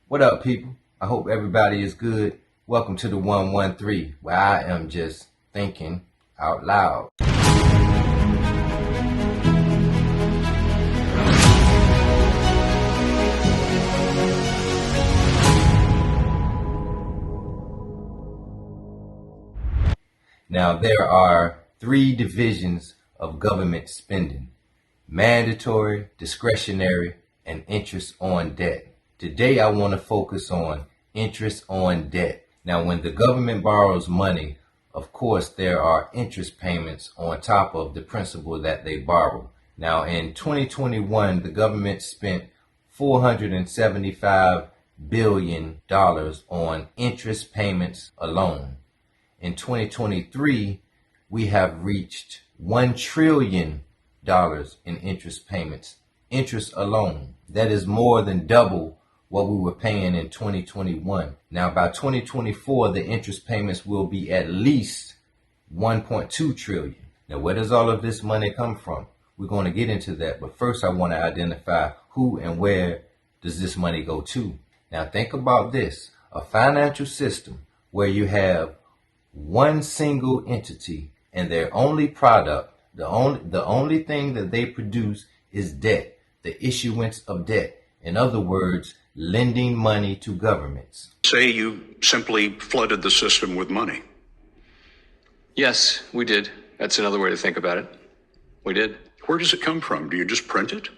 What up, people? I hope everybody is good. Welcome to the 113, where I am just thinking out loud. Now, there are three divisions of government spending: mandatory, discretionary, and interest on debt. Today, I want to focus on interest on debt. Now, when the government borrows money, of course, there are interest payments on top of the principal that they borrow. Now, in 2021, the government spent $475 billion on interest payments alone. In 2023, we have reached $1 trillion in interest payments, interest alone. That is more than double what we were paying in 2021. Now, by 2024, the interest payments will be at least 1.2 trillion. Now, where does all of this money come from? We're going to get into that, but first I want to identify who and where does this money go to. Now, think about this: a financial system where you have one single entity and their only product, the only thing that they produce is debt, the issuance of debt. In other words, lending money to governments. Say you simply flooded the system with money. Yes, we did. That's another way to think about it. We did. Where does it come from? Do you just print it?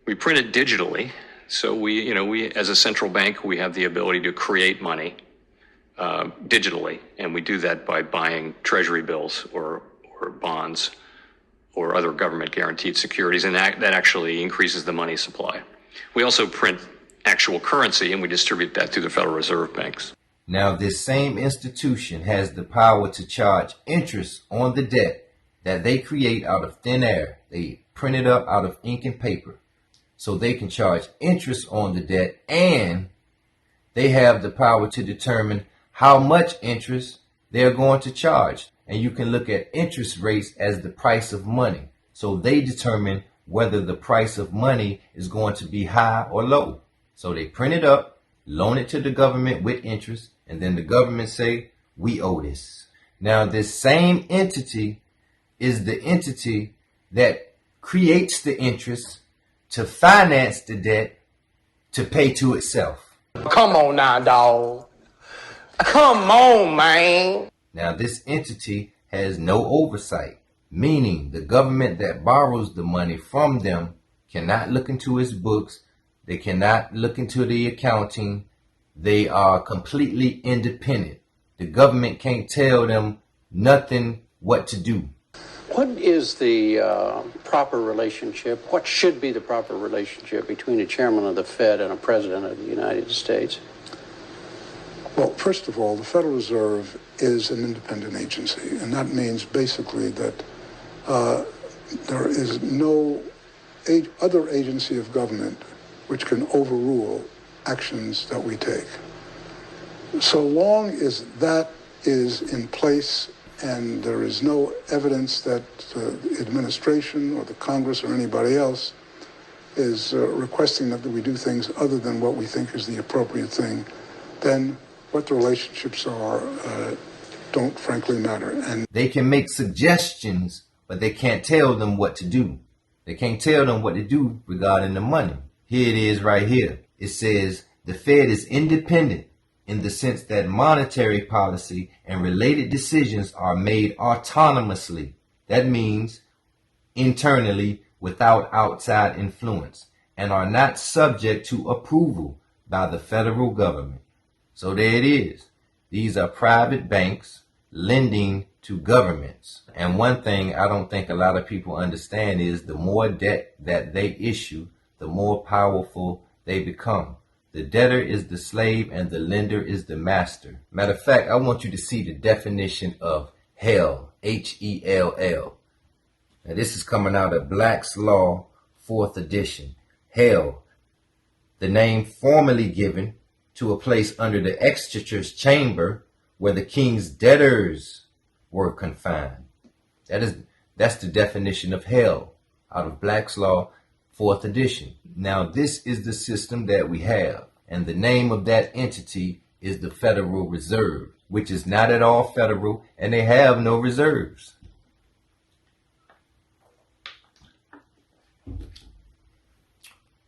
We print it digitally. So we as a central bank, we have the ability to create money digitally, and we do that by buying treasury bills or bonds or other government guaranteed securities, and that actually increases the money supply. We also print actual currency, and we distribute that through the Federal Reserve banks. Now, this same institution has the power to charge interest on the debt that they create out of thin air. They print it up out of ink and paper. So they can charge interest on the debt, and they have the power to determine how much interest they're going to charge. And you can look at interest rates as the price of money. So they determine whether the price of money is going to be high or low. So they print it up, loan it to the government with interest, and then the government say, we owe this. Now, this same entity is the entity that creates the interest to finance the debt to pay to itself. Come on now, dawg. Come on, man. Now, this entity has no oversight, meaning the government that borrows the money from them cannot look into its books. They cannot look into the accounting. They are completely independent. The government can't tell them nothing what to do. What is the proper relationship? What should be the proper relationship between a chairman of the Fed and a president of the United States? Well, first of all, the Federal Reserve is an independent agency, and that means basically that there is no other agency of government which can overrule actions that we take. So long as that is in place and there is no evidence that the administration or the Congress or anybody else is requesting that we do things other than what we think is the appropriate thing, then what the relationships are don't frankly matter. And they can make suggestions, but they can't tell them what to do. They can't tell them what to do regarding the money. Here it is right here. It says the Fed is independent in the sense that monetary policy and related decisions are made autonomously. That means internally without outside influence, and are not subject to approval by the federal government. So there it is. These are private banks lending to governments. And one thing I don't think a lot of people understand is the more debt that they issue, the more powerful they become. The debtor is the slave and the lender is the master. Matter of fact, I want you to see the definition of hell, H-E-L-L. Now, this is coming out of Black's Law, 4th edition. Hell, the name formerly given to a place under the exchequer's chamber where the king's debtors were confined. That's the definition of hell out of Black's Law, 4th edition. Now, this is the system that we have. And the name of that entity is the Federal Reserve, which is not at all federal, and they have no reserves.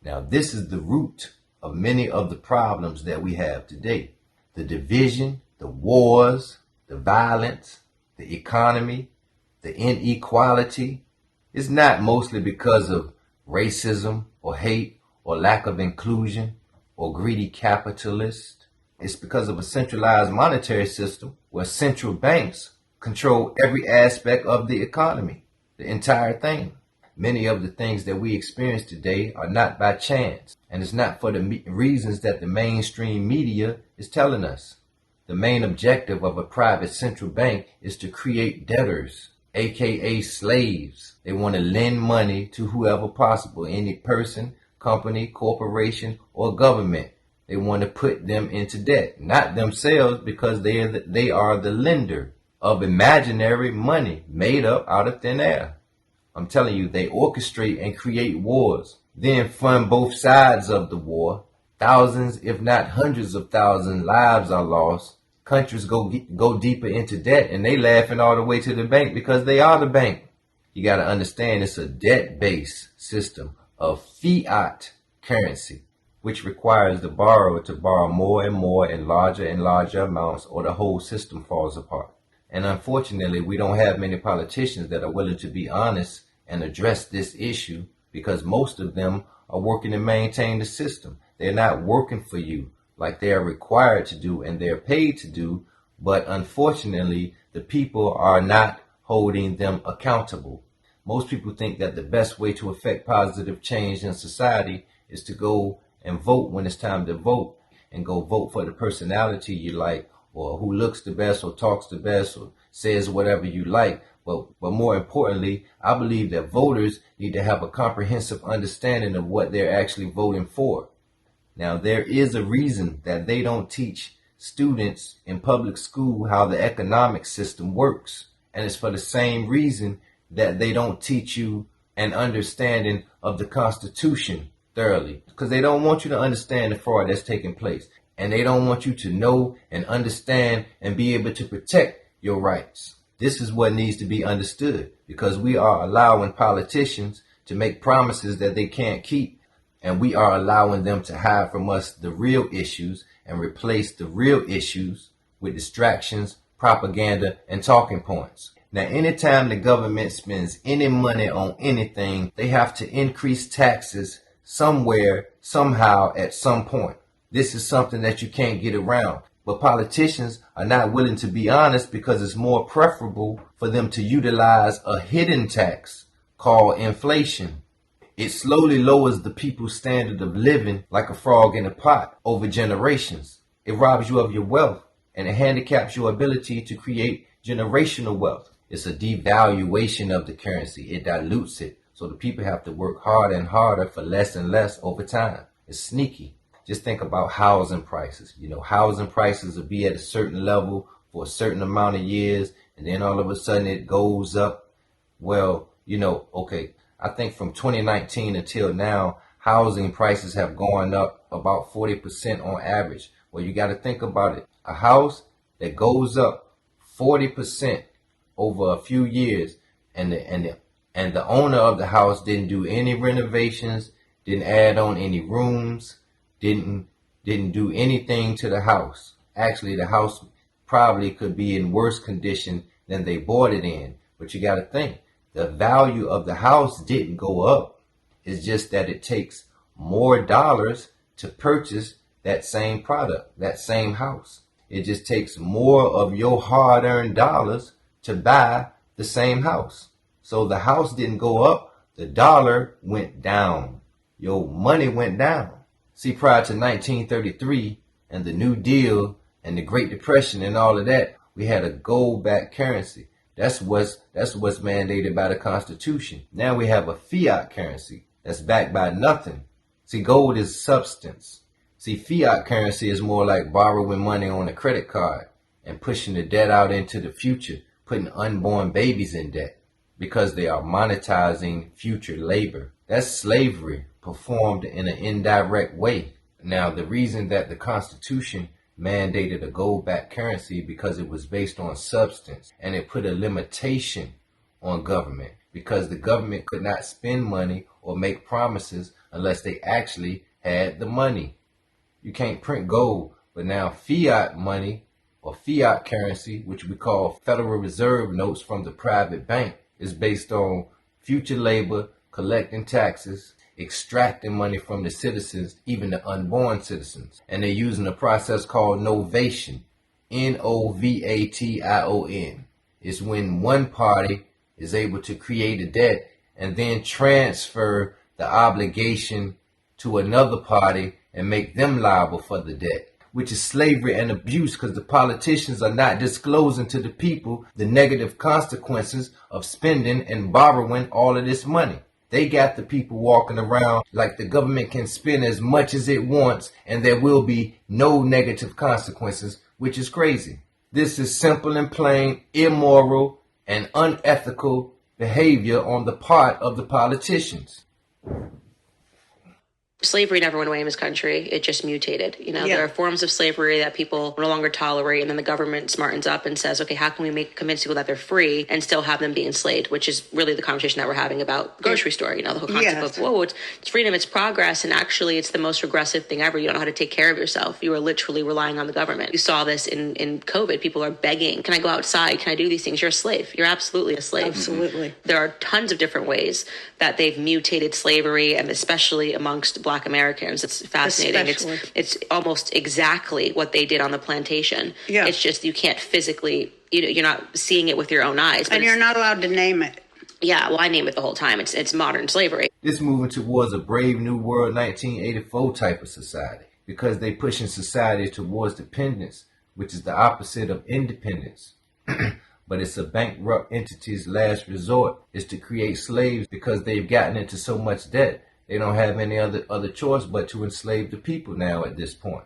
Now, this is the root of many of the problems that we have today. The division, the wars, the violence, the economy, the inequality is not mostly because of racism or hate or lack of inclusion or greedy capitalists. It's because of a centralized monetary system where central banks control every aspect of the economy, the entire thing. Many of the things that we experience today are not by chance, and it's not for the reasons that the mainstream media is telling us. The main objective of a private central bank is to create debtors, aka slaves. They want to lend money to whoever possible, any person, company, corporation, or government. They want to put them into debt, not themselves, because they are the lender of imaginary money made up out of thin air. I'm telling you, they orchestrate and create wars, then fund both sides of the war. Thousands, if not hundreds of thousands, lives are lost. Countries go deeper into debt, and they laughing all the way to the bank because they are the bank. You got to understand it's a debt-based system of fiat currency, which requires the borrower to borrow more and more in larger and larger amounts, or the whole system falls apart. And unfortunately, we don't have many politicians that are willing to be honest and address this issue, because most of them are working to maintain the system. They're not working for you like they are required to do and they're paid to do, but unfortunately, the people are not holding them accountable. Most people think that the best way to affect positive change in society is to go and vote when it's time to vote, and go vote for the personality you like, or who looks the best, or talks the best, or says whatever you like. But more importantly, I believe that voters need to have a comprehensive understanding of what they're actually voting for. Now, there is a reason that they don't teach students in public school how the economic system works. And it's for the same reason that they don't teach you an understanding of the Constitution thoroughly, because they don't want you to understand the fraud that's taking place. And they don't want you to know and understand and be able to protect your rights. This is what needs to be understood, because we are allowing politicians to make promises that they can't keep. And we are allowing them to hide from us the real issues and replace the real issues with distractions, propaganda, and talking points. Now, anytime the government spends any money on anything, they have to increase taxes somewhere, somehow, at some point. This is something that you can't get around. But politicians are not willing to be honest, because it's more preferable for them to utilize a hidden tax called inflation. It slowly lowers the people's standard of living like a frog in a pot over generations. It robs you of your wealth, and it handicaps your ability to create generational wealth. It's a devaluation of the currency. It dilutes it. So the people have to work harder and harder for less and less over time. It's sneaky. Just think about housing prices. Housing prices will be at a certain level for a certain amount of years, and then all of a sudden it goes up. Well, okay. I think from 2019 until now, housing prices have gone up about 40% on average. Well, you got to think about it. A house that goes up 40% over a few years, and the owner of the house didn't do any renovations, didn't add on any rooms, didn't do anything to the house. Actually, the house probably could be in worse condition than they bought it in. But you got to think, the value of the house didn't go up. It's just that it takes more dollars to purchase that same product, that same house. It just takes more of your hard-earned dollars to buy the same house. So the house didn't go up, the dollar went down. Your money went down. See, prior to 1933 and the New Deal and the Great Depression and all of that, we had a gold-backed currency. That's what's mandated by the Constitution. Now we have a fiat currency that's backed by nothing. See, gold is substance. See, fiat currency is more like borrowing money on a credit card and pushing the debt out into the future, putting unborn babies in debt because they are monetizing future labor. That's slavery performed in an indirect way. Now, the reason that the Constitution mandated a gold-backed currency because it was based on substance, and it put a limitation on government because the government could not spend money or make promises unless they actually had the money. You can't print gold, but now fiat money or fiat currency, which we call Federal Reserve notes from the private bank, is based on future labor, collecting taxes, extracting money from the citizens, even the unborn citizens. And they're using a process called novation, Novatation. It's when one party is able to create a debt and then transfer the obligation to another party and make them liable for the debt, which is slavery and abuse because the politicians are not disclosing to the people the negative consequences of spending and borrowing all of this money. They got the people walking around like the government can spend as much as it wants and there will be no negative consequences, which is crazy. This is simple and plain immoral and unethical behavior on the part of the politicians. Slavery never went away in this country. It just mutated. There are forms of slavery that people no longer tolerate, and then the government smartens up and says, okay, how can we convince people that they're free and still have them be enslaved, which is really the conversation that we're having about grocery store. The whole concept of, whoa, it's freedom, it's progress, and actually it's the most regressive thing ever. You don't know how to take care of yourself. You are literally relying on the government. You saw this in COVID. People are begging, can I go outside? Can I do these things? You're a slave. You're absolutely a slave. Absolutely. There are tons of different ways that they've mutated slavery, and especially amongst Black Americans. It's fascinating. It's almost exactly what they did on the plantation. Yeah. It's just you can't physically, you're not seeing it with your own eyes. And you're not allowed to name it. Yeah, well, I name it the whole time. It's modern slavery. This moving towards a Brave New World 1984 type of society because they pushing society towards dependence, which is the opposite of independence. But it's a bankrupt entity's last resort is to create slaves because they've gotten into so much debt. They don't have any other choice but to enslave the people now at this point.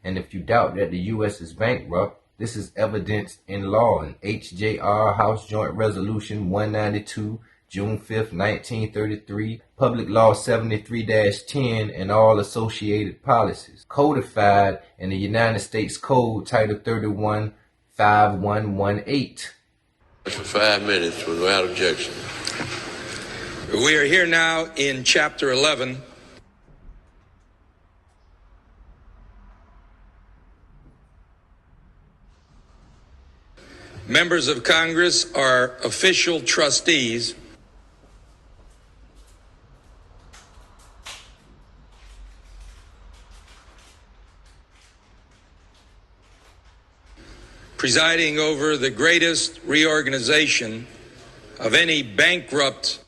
And if you doubt that the U.S. is bankrupt, this is evidenced in law in HJR House Joint Resolution 192, June 5th, 1933, Public Law 73-10, and all associated policies, codified in the United States Code, Title 31, 5118. For 5 minutes without objection. We are here now in Chapter 11. Members of Congress are official trustees presiding over the greatest reorganization of any bankrupt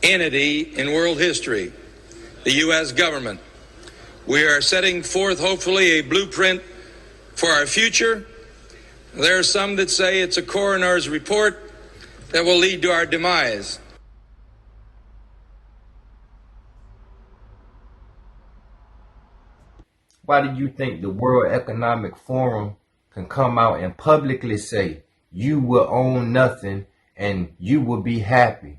entity in world history, the U.S. government. We are setting forth, hopefully, a blueprint for our future. There are some that say it's a coroner's report that will lead to our demise. Why do you think the World Economic Forum can come out and publicly say you will own nothing and you will be happy?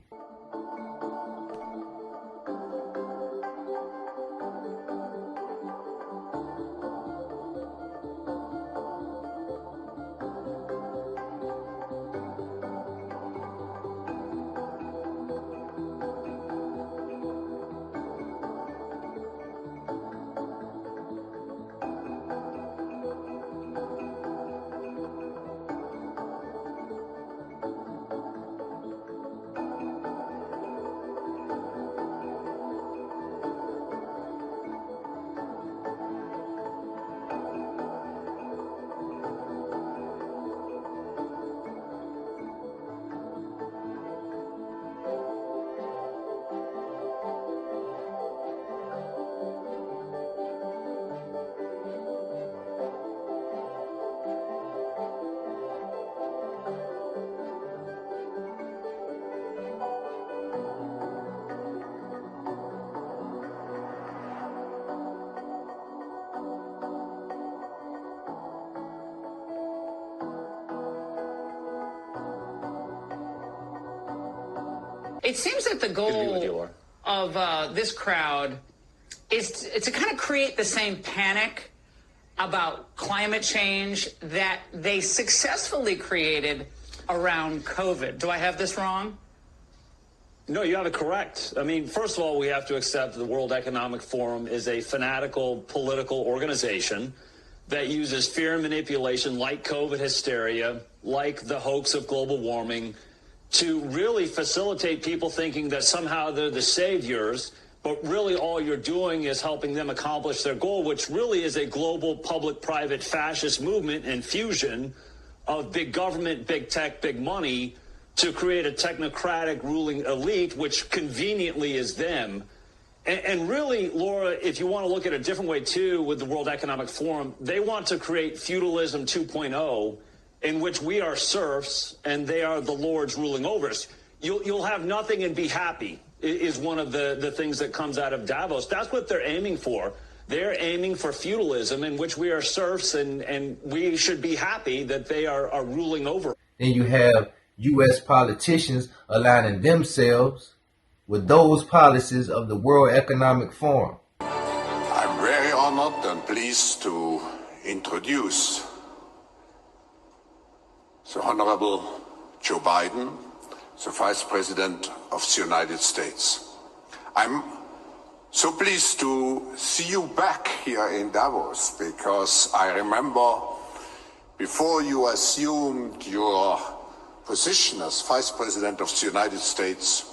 It seems that the goal of this crowd is to kind of create the same panic about climate change that they successfully created around COVID. Do I have this wrong? No, you have it correct. I mean, first of all, we have to accept the World Economic Forum is a fanatical political organization that uses fear and manipulation like COVID hysteria, like the hoax of global warming, to really facilitate people thinking that somehow they're the saviors, but really all you're doing is helping them accomplish their goal, which really is a global public-private fascist movement and fusion of big government, big tech, big money to create a technocratic ruling elite, which conveniently is them. And really, Laura, if you want to look at it a different way, too, with the World Economic Forum, they want to create feudalism 2.0, in which we are serfs and they are the lords ruling over us. You'll have nothing and be happy is one of the things that comes out of Davos. That's what they're aiming for. They're aiming for feudalism in which we are serfs and we should be happy that they are ruling over. Then you have U.S. politicians aligning themselves with those policies of the World Economic Forum. I'm very honored and pleased to introduce the Honorable Joe Biden, the Vice President of the United States. I'm so pleased to see you back here in Davos, because I remember before you assumed your position as Vice President of the United States,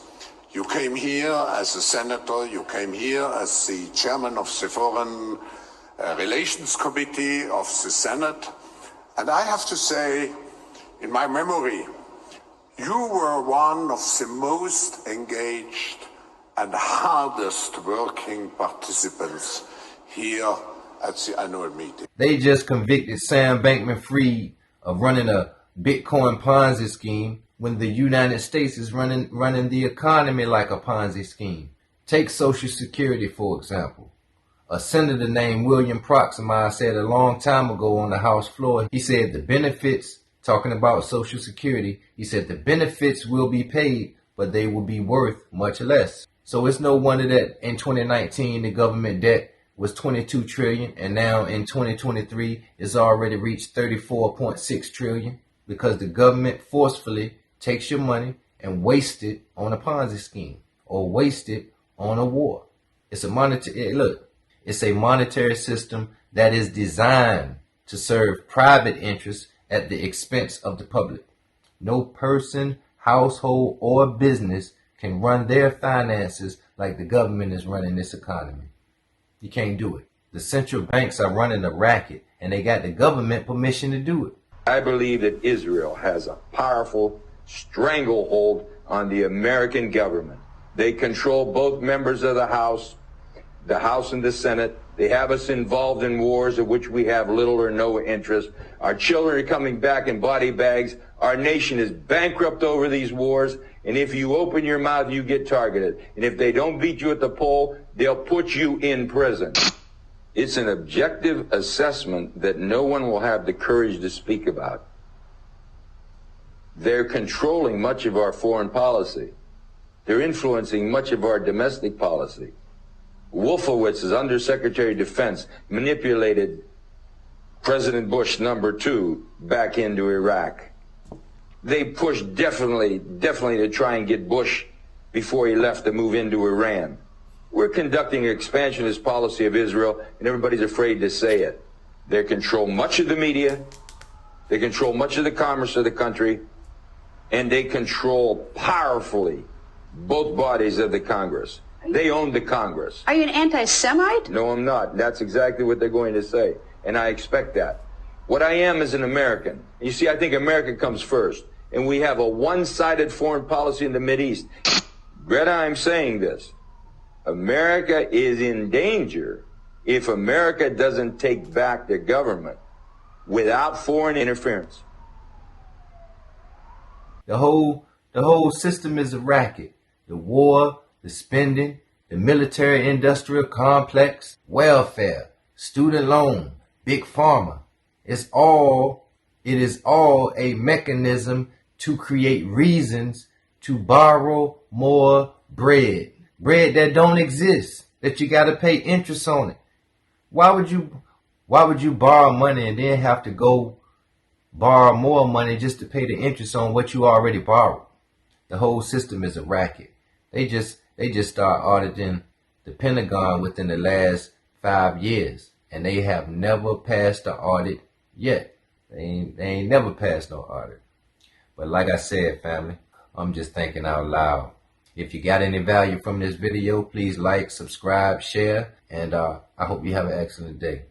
you came here as a senator, you came here as the chairman of the Foreign Relations Committee of the Senate, and I have to say, in my memory, you were one of the most engaged and hardest working participants here at the annual meeting. They just convicted Sam Bankman-Fried of running a Bitcoin Ponzi scheme when the United States is running the economy like a Ponzi scheme. Take Social Security, for example. A senator named William Proxima said a long time ago on the House floor, he said the benefits, talking about Social Security, he said the benefits will be paid, but they will be worth much less. So it's no wonder that in 2019, the government debt was $22 trillion, and now in 2023, it's already reached $34.6 trillion, because the government forcefully takes your money and wastes it on a Ponzi scheme or waste it on a war. It's a monetary system that is designed to serve private interests at the expense of the public. No person, household, or business can run their finances like the government is running this economy. You can't do it. The central banks are running a racket, and they got the government permission to do it. I believe that Israel has a powerful stranglehold on the American government. They control both members of the House and the Senate. They have us involved in wars of which we have little or no interest. Our children are coming back in body bags. Our nation is bankrupt over these wars. And if you open your mouth, you get targeted. And if they don't beat you at the poll, they'll put you in prison. It's an objective assessment that no one will have the courage to speak about. They're controlling much of our foreign policy. They're influencing much of our domestic policy. Wolfowitz, as Undersecretary of Defense, manipulated President Bush #2 back into Iraq. They pushed definitely to try and get Bush before he left to move into Iran. We're conducting an expansionist policy of Israel, and everybody's afraid to say it. They control much of the media, they control much of the commerce of the country, and they control powerfully both bodies of the Congress. They own the Congress. Are you an anti-Semite? No, I'm not. That's exactly what they're going to say, and I expect that. What I am is an American. You see, I think America comes first, and we have a one-sided foreign policy in the Mideast. Greta, I'm saying this. America is in danger if America doesn't take back the government without foreign interference. The whole system is a racket. The war, the spending, the military-industrial complex, welfare, student loan, big pharma. It is all a mechanism to create reasons to borrow more bread. Bread that don't exist, that you got to pay interest on it. Why would you borrow money and then have to go borrow more money just to pay the interest on what you already borrowed? The whole system is a racket. They just start auditing the Pentagon within the last 5 years, and they have never passed the audit yet. They ain't never passed no audit. But like I said, family, I'm just thinking out loud. If you got any value from this video, please like, subscribe, share, and I hope you have an excellent day.